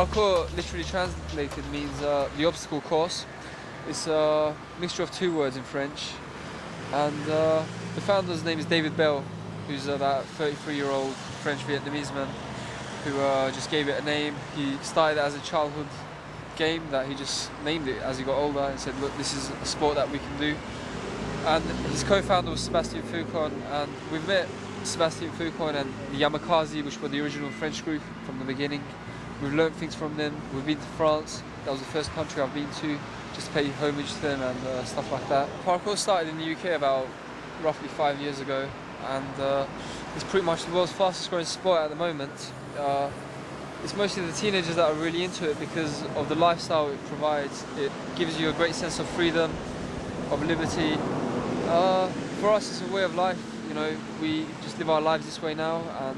Parkour literally translated means the obstacle course. It's a mixture of two words in French. And the founder's name is David Bell, who's that 33-year-old French Vietnamese man who just gave it a name. He started it as a childhood game that he just named it as he got older and said, look, this is a sport that we can do. And his co-founder was Sébastien Foucault, and we've met Sébastien Foucault and the Yamakasi, which were the original French group from the beginning. We've learned things from them. We've been to France. That was the first country I've been to, just to pay homage to them and stuff like that. Parkour started in the UK about roughly 5 years ago, and it's pretty much the world's fastest growing sport at the moment. It's mostly the teenagers that are really into it because of the lifestyle it provides. It gives you a great sense of freedom, of liberty. For us, it's a way of life. You know, we just live our lives this way now, and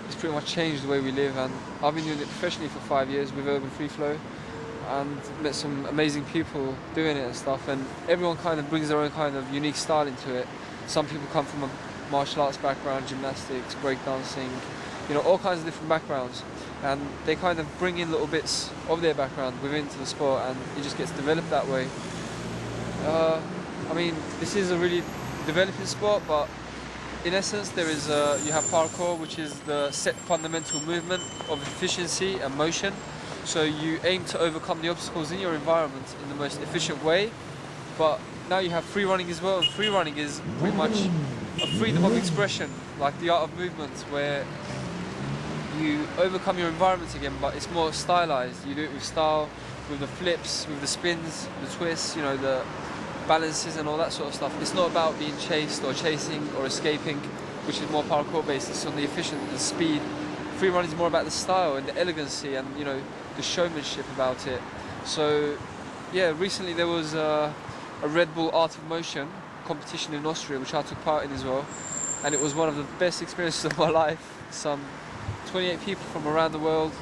it's pretty much changed the way we live. And I've been doing it professionally for 5 years with Urban Free Flow, and met some amazing people doing it and stuff. And everyone kind of brings their own kind of unique style into it. Some people come from a martial arts background, gymnastics, breakdancing, you know, all kinds of different backgrounds. And they kind of bring in little bits of their background within to the sport, and it just gets developed that way. I mean, this is a really developing sport, but in essence there is you have parkour, which is the set fundamental movement of efficiency and motion. So you aim to overcome the obstacles in your environment in the most efficient way. But now you have free running as well, and free running is pretty much a freedom of expression, like the art of movement, where you overcome your environment again, but it's more stylized. You do it with style, with the flips, with the spins, the twists, you know, the balances and all that sort of stuff. It's not about being chased or chasing or escaping, which is more parkour based. It's on the efficient, the speed. Free running is more about the style and the elegancy and, you know, the showmanship about it. So yeah, recently there was a Red Bull Art of Motion competition in Austria, which I took part in as well, and it was one of the best experiences of my life. Some 28 people from around the world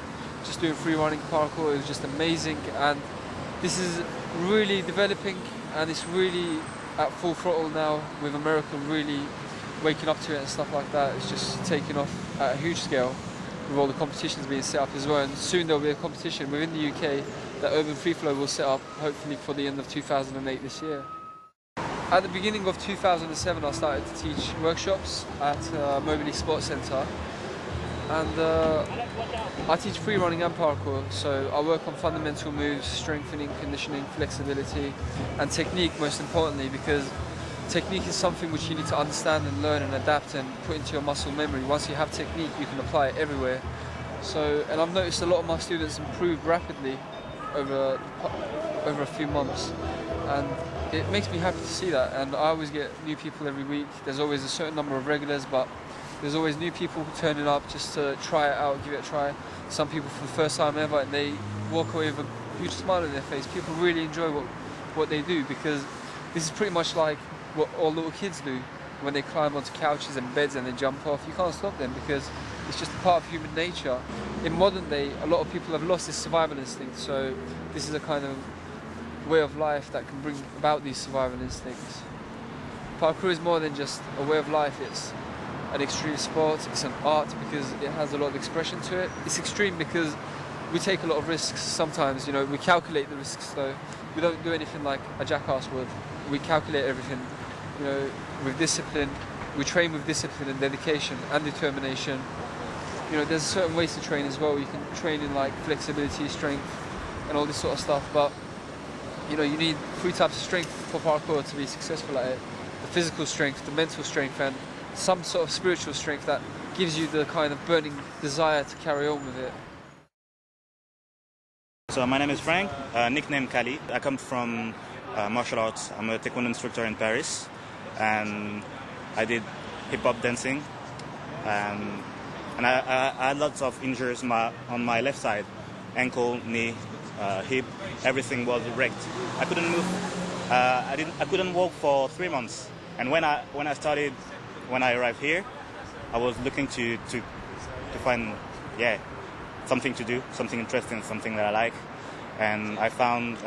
just doing free running parkour. It was just amazing, and this is really developing, and it's really at full throttle now, with America really waking up to it and stuff like that. It's just taking off at a huge scale, with all the competitions being set up as well. And soon there'll be a competition within the UK that Urban Free Flow will set up, hopefully for the end of 2008 this year. At the beginning of 2007 I started to teach workshops at Mobley Sports Centre, and I teach free running and parkour. So I work on fundamental moves, strengthening, conditioning, flexibility and technique, most importantly, because technique is something which you need to understand and learn and adapt and put into your muscle memory. Once you have technique, you can apply it everywhere. So, and I've noticed a lot of my students improve rapidly over a few months, and it makes me happy to see that. And I always get new people every week. There's always a certain number of regulars, but there's always new people turning up just to try it out, give it a try. Some people for the first time ever, and they walk away with a huge smile on their face. People really enjoy what they do, because this is pretty much like what all little kids do when they climb onto couches and beds and they jump off. You can't stop them because it's just a part of human nature. In modern day, a lot of people have lost this survival instinct, so this is a kind of way of life that can bring about these survival instincts. Parkour is more than just a way of life. It's an extreme sport, it's an art because it has a lot of expression to it. It's extreme because we take a lot of risks sometimes, you know, we calculate the risks, so we don't do anything like a jackass would. We calculate everything, you know, with discipline. We train with discipline and dedication and determination. You know, there's certain ways to train as well. You can train in like flexibility, strength and all this sort of stuff, but you know, you need 3 types of strength for parkour to be successful at it. The physical strength, the mental strength, and some sort of spiritual strength that gives you the kind of burning desire to carry on with it. So my name is Frank, nickname Cali. I come from martial arts. I'm a taekwondo instructor in Paris, and I did hip-hop dancing, and I had lots of injuries on my left side, ankle, knee, hip, everything was wrecked. I couldn't move. I couldn't walk for 3 months. And when I arrived here, I was looking to find something to do, something interesting, something that I like, and I found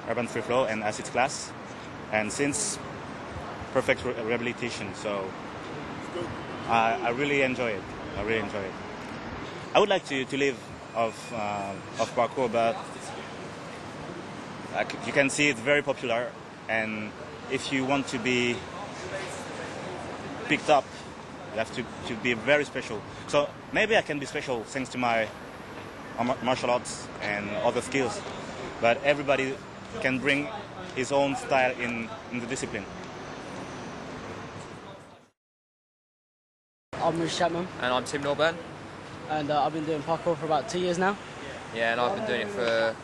Urban Free Flow and Asid class, and since perfect rehabilitation. So I really enjoy it. I would like to live of parkour, but you can see it's very popular, and if you want to be picked up, you have to be very special. So maybe I can be special thanks to my martial arts and other skills, but everybody can bring his own style in the discipline. I'm Reece and I'm Tim Norburn. and I've been doing parkour for about 2 years now. Yeah, and I've been doing it for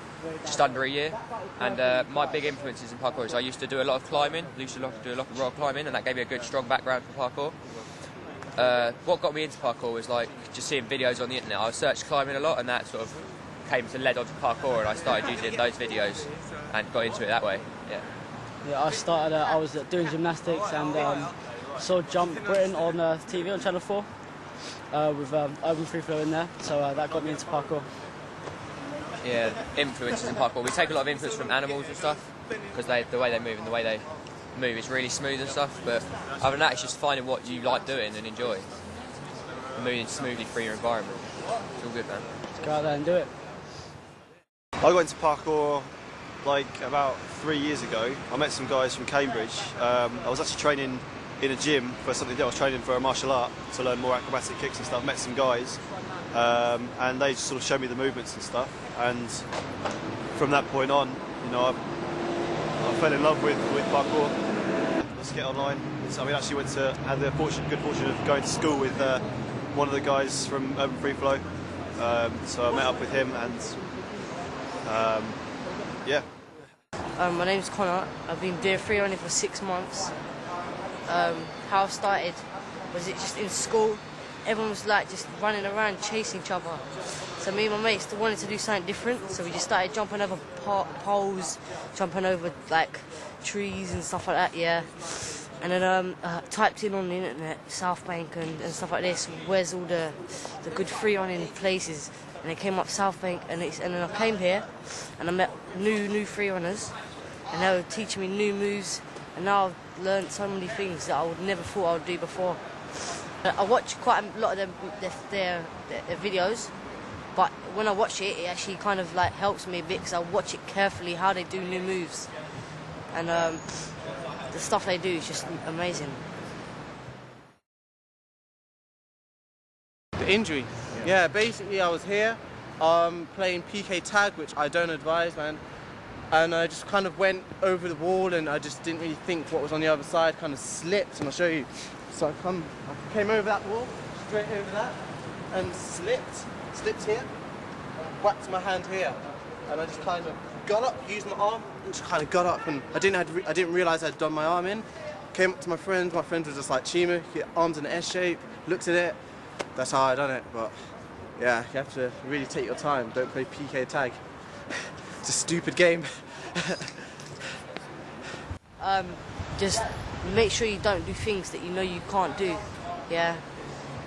just under a year. And my big influences in parkour is I used to do a lot of climbing. I used to do a lot of rock climbing, and that gave me a good, strong background for parkour. What got me into parkour was like just seeing videos on the internet. I searched climbing a lot, and that sort of led on to parkour, and I started using those videos and got into it that way. Yeah. Yeah, I was doing gymnastics and saw Jump Britain on TV on Channel 4 with Urban Free Flow in there, so that got me into parkour. Yeah, influences in parkour. We take a lot of influence from animals and stuff because the way they move and the way they move is really smooth and stuff. But other than that, it's just finding what you like doing and enjoy. Moving smoothly through your environment. It's all good, man. Just go out there and do it. I got into parkour like about 3 years ago. I met some guys from Cambridge. I was actually training in a gym for something that I was training for a martial art to learn more acrobatic kicks and stuff. Met some guys and they just sort of showed me the movements and stuff. And from that point on, you know, I fell in love with parkour. Let's get online. So we actually had the good fortune of going to school with one of the guys from Urban Free Flow. So I met up with him and yeah. My name's Connor. I've been doing free running for 6 months. How I started was it just in school. Everyone was like just running around chasing each other. So me and my mates wanted to do something different. So we just started jumping over poles, jumping over like trees and stuff like that. Yeah. And then typed in on the internet South Bank and stuff like this. Where's all the good free running places? And it came up South Bank, and then I came here, and I met new free runners, and they were teaching me new moves, and now I've learned so many things that I would never thought I would do before. I watch quite a lot of their videos, but when I watch it, it actually kind of like helps me a bit because I watch it carefully how they do new moves, and the stuff they do is just amazing. The injury. Yeah, basically I was here playing PK tag, which I don't advise, man. And I just kind of went over the wall and I just didn't really think what was on the other side, kind of slipped, and I'll show you. So I came over that wall, straight over that, and slipped here, whacked my hand here. And I just kind of got up, used my arm, and just kind of got up, and I didn't realise I'd done my arm in. Came up to my friend was just like, chima, your arm's in an S shape, looked at it. That's how I done it, but yeah, you have to really take your time. Don't play PK tag. It's a stupid game. Just make sure you don't do things that you know you can't do, yeah.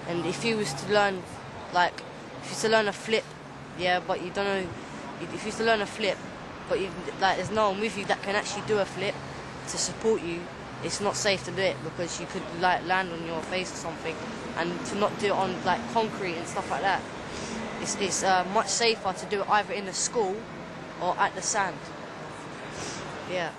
And if you was to learn, a flip, yeah, but you don't know, if you was to learn a flip, but there's no one with you that can actually do a flip to support you, it's not safe to do it because you could land on your face or something, and to not do it on like concrete and stuff like that. It's much safer to do it either in the school or at the sand. Yeah.